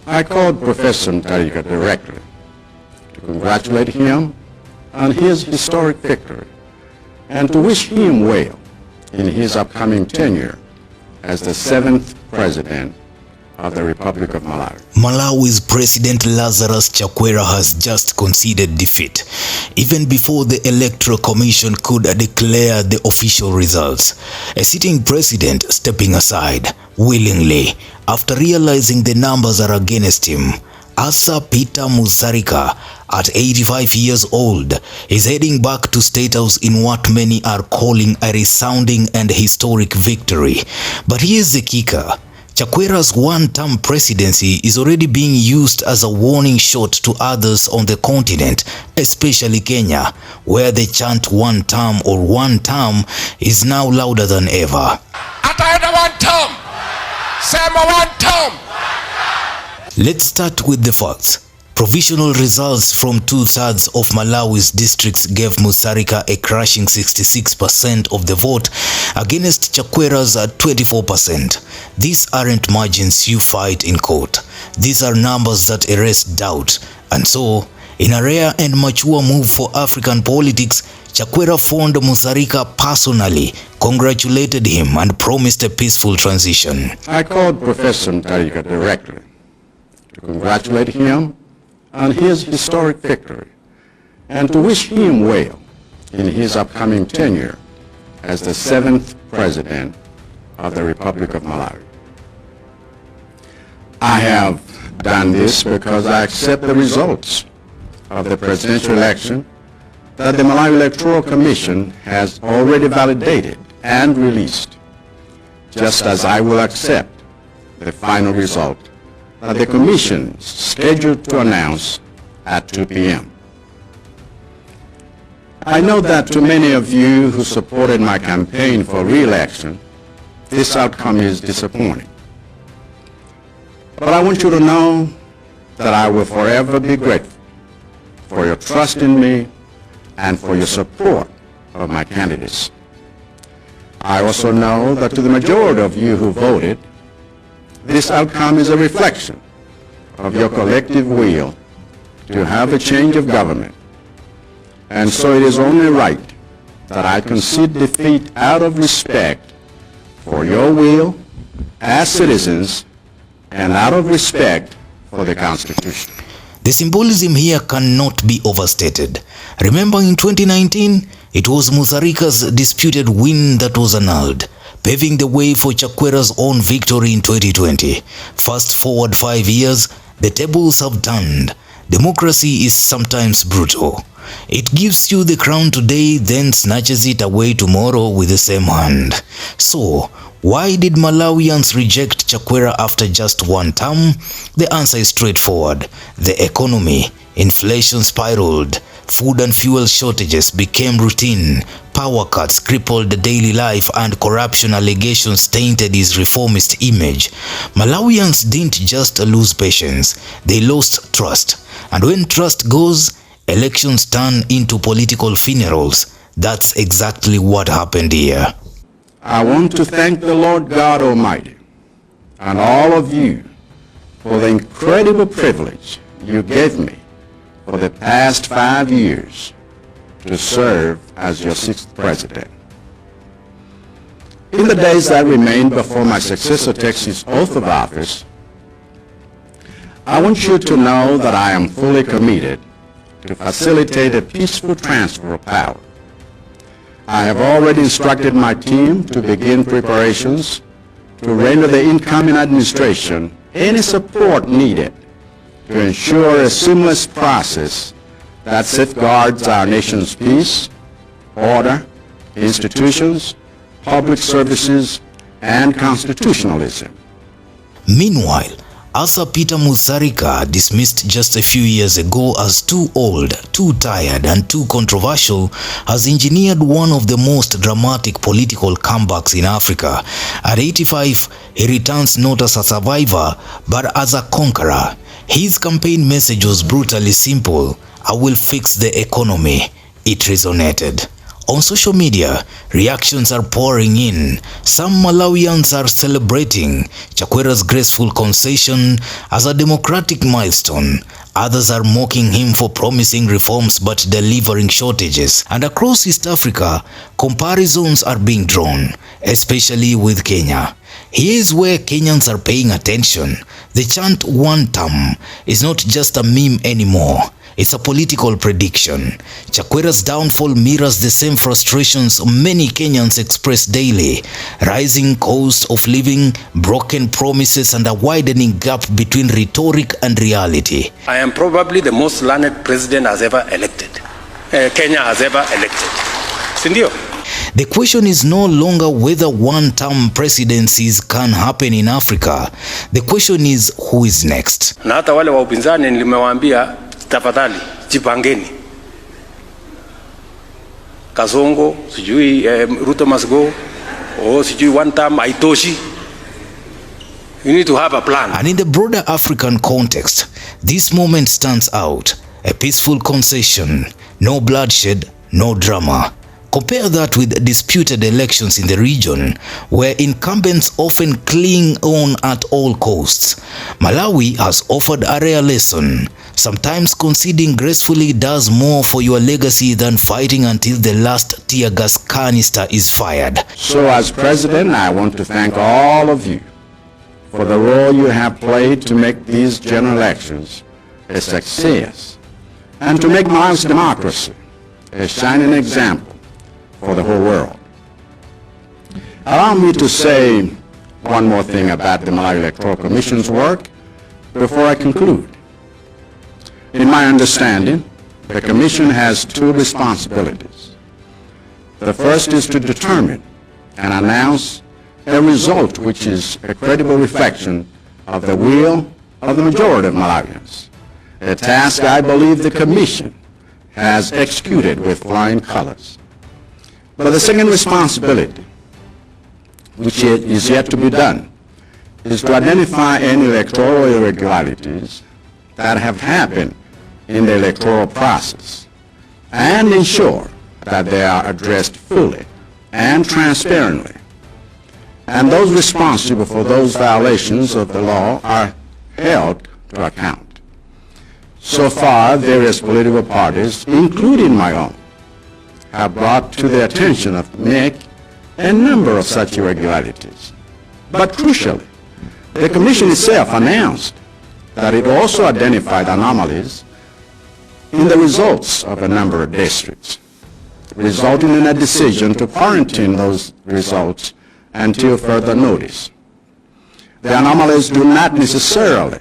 I called Professor Mutharika directly to congratulate him on his historic victory and to wish him well in his upcoming tenure as the 7th President of the Republic of Malawi. Malawi's President Lazarus Chakwera has just conceded defeat, even before the Electoral Commission could declare the official results. A sitting president stepping aside willingly after realizing the numbers are against him. Arthur Peter Mutharika, at 85 years old, is heading back to State House in what many are calling a resounding and historic victory. But here's the kicker. Chakwera's one-term presidency is already being used as a warning shot to others on the continent, especially Kenya, where the chant one term or one term is now louder than ever. Ataenda one term. Sema one term. Let's start with the facts. Provisional results from 2/3 of Malawi's districts gave Mutharika a crushing 66% of the vote against Chakwera's 24%. These aren't margins you fight in court. These are numbers that erase doubt. And so, in a rare and mature move for African politics, Chakwera phoned Mutharika personally, congratulated him, and promised a peaceful transition. I called Professor Mutharika directly to congratulate him on his historic victory and to wish him well in his upcoming tenure as the 7th President of the Republic of Malawi. I have done this because I accept the results of the presidential election that the Malawi Electoral Commission has already validated and released, just as I will accept the final result that the Commission is scheduled to announce at 2 p.m. I know that to many of you who supported my campaign for re-election, this outcome is disappointing. But I want you to know that I will forever be grateful for your trust in me and for your support of my candidates. I also know that to the majority of you who voted, this outcome is a reflection of your collective will to have a change of government. And so it is only right that I concede defeat out of respect for your will as citizens and out of respect for the Constitution. The symbolism here cannot be overstated. Remember, in 2019, it was Mutharika's disputed win that was annulled, paving the way for Chakwera's own victory in 2020. Fast forward 5 years, the tables have turned. Democracy is sometimes brutal. It gives you the crown today, then snatches it away tomorrow with the same hand. So, why did Malawians reject Chakwera after just one term? The answer is straightforward. The economy. Inflation spiraled. Food and fuel shortages became routine. Power cuts crippled the daily life, and corruption allegations tainted his reformist image. Malawians didn't just lose patience, they lost trust. And when trust goes, elections turn into political funerals. That's exactly what happened here. I want to thank the Lord God Almighty and all of you for the incredible privilege you gave me for the past 5 years to serve as your 6th president. In the days that remain before my successor takes his oath of office, I want you to know that I am fully committed to facilitate a peaceful transfer of power. I have already instructed my team to begin preparations to render the incoming administration any support needed to ensure a seamless process that safeguards our nation's peace, order, institutions, public services, and constitutionalism. Meanwhile, Arthur Peter Mutharika, dismissed just a few years ago as too old, too tired, and too controversial, has engineered one of the most dramatic political comebacks in Africa. At 85, he returns not as a survivor, but as a conqueror. His campaign message was brutally simple: I will fix the economy. It resonated. On social media, reactions are pouring in. Some Malawians are celebrating Chakwera's graceful concession as a democratic milestone. Others are mocking him for promising reforms but delivering shortages. And across East Africa, comparisons are being drawn, especially with Kenya. Here's where Kenyans are paying attention. The chant "WANTAM" is not just a meme anymore. It's a political prediction. Chakwera's downfall mirrors the same frustrations many Kenyans express daily. Rising cost of living, broken promises, and a widening gap between rhetoric and reality. I am probably the most learned president Kenya has ever elected. Sindio? The question is no longer whether one-term presidencies can happen in Africa. The question is who is next. Na hata wale wa upinzani nilimewaambia tafadhali jipangeni. Kasongo, sijui Ruto must go, or sijui one term haitoshi. You need to have a plan. And in the broader African context, this moment stands out. A peaceful concession, no bloodshed, no drama. Compare that with disputed elections in the region, where incumbents often cling on at all costs. Malawi has offered a rare lesson. Sometimes conceding gracefully does more for your legacy than fighting until the last tear gas canister is fired. So as president, I want to thank all of you for the role you have played to make these general elections a success and to make Malawi's democracy a shining example for the whole world. Allow me to say one more thing about the Malawi Electoral Commission's work before I conclude. In my understanding, the Commission has two responsibilities. The first is to determine and announce a result which is a credible reflection of the will of the majority of Malawians, a task I believe the Commission has executed with flying colors. But the second responsibility, which is yet to be done, is to identify any electoral irregularities that have happened in the electoral process and ensure that they are addressed fully and transparently. And those responsible for those violations of the law are held to account. So far, various political parties, including my own, have brought to the attention of NEC a number of such irregularities. But crucially, the Commission itself announced that it also identified anomalies in the results of a number of districts, resulting in a decision to quarantine those results until further notice. The anomalies do not necessarily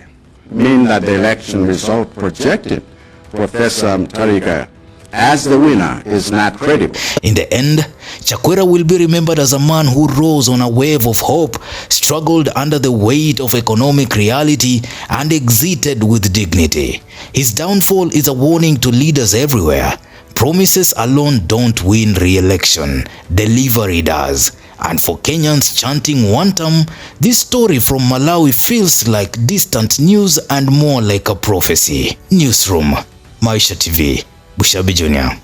mean that the election result projected Professor Mutharika as the winner is not credible. In the end, Chakwera will be remembered as a man who rose on a wave of hope, struggled under the weight of economic reality, and exited with dignity. His downfall is a warning to leaders everywhere. Promises alone don't win re-election. Delivery does. And for Kenyans chanting "WANTAM," this story from Malawi feels like distant news and more like a prophecy. Newsroom, Maisha TV, Bushabi Jr.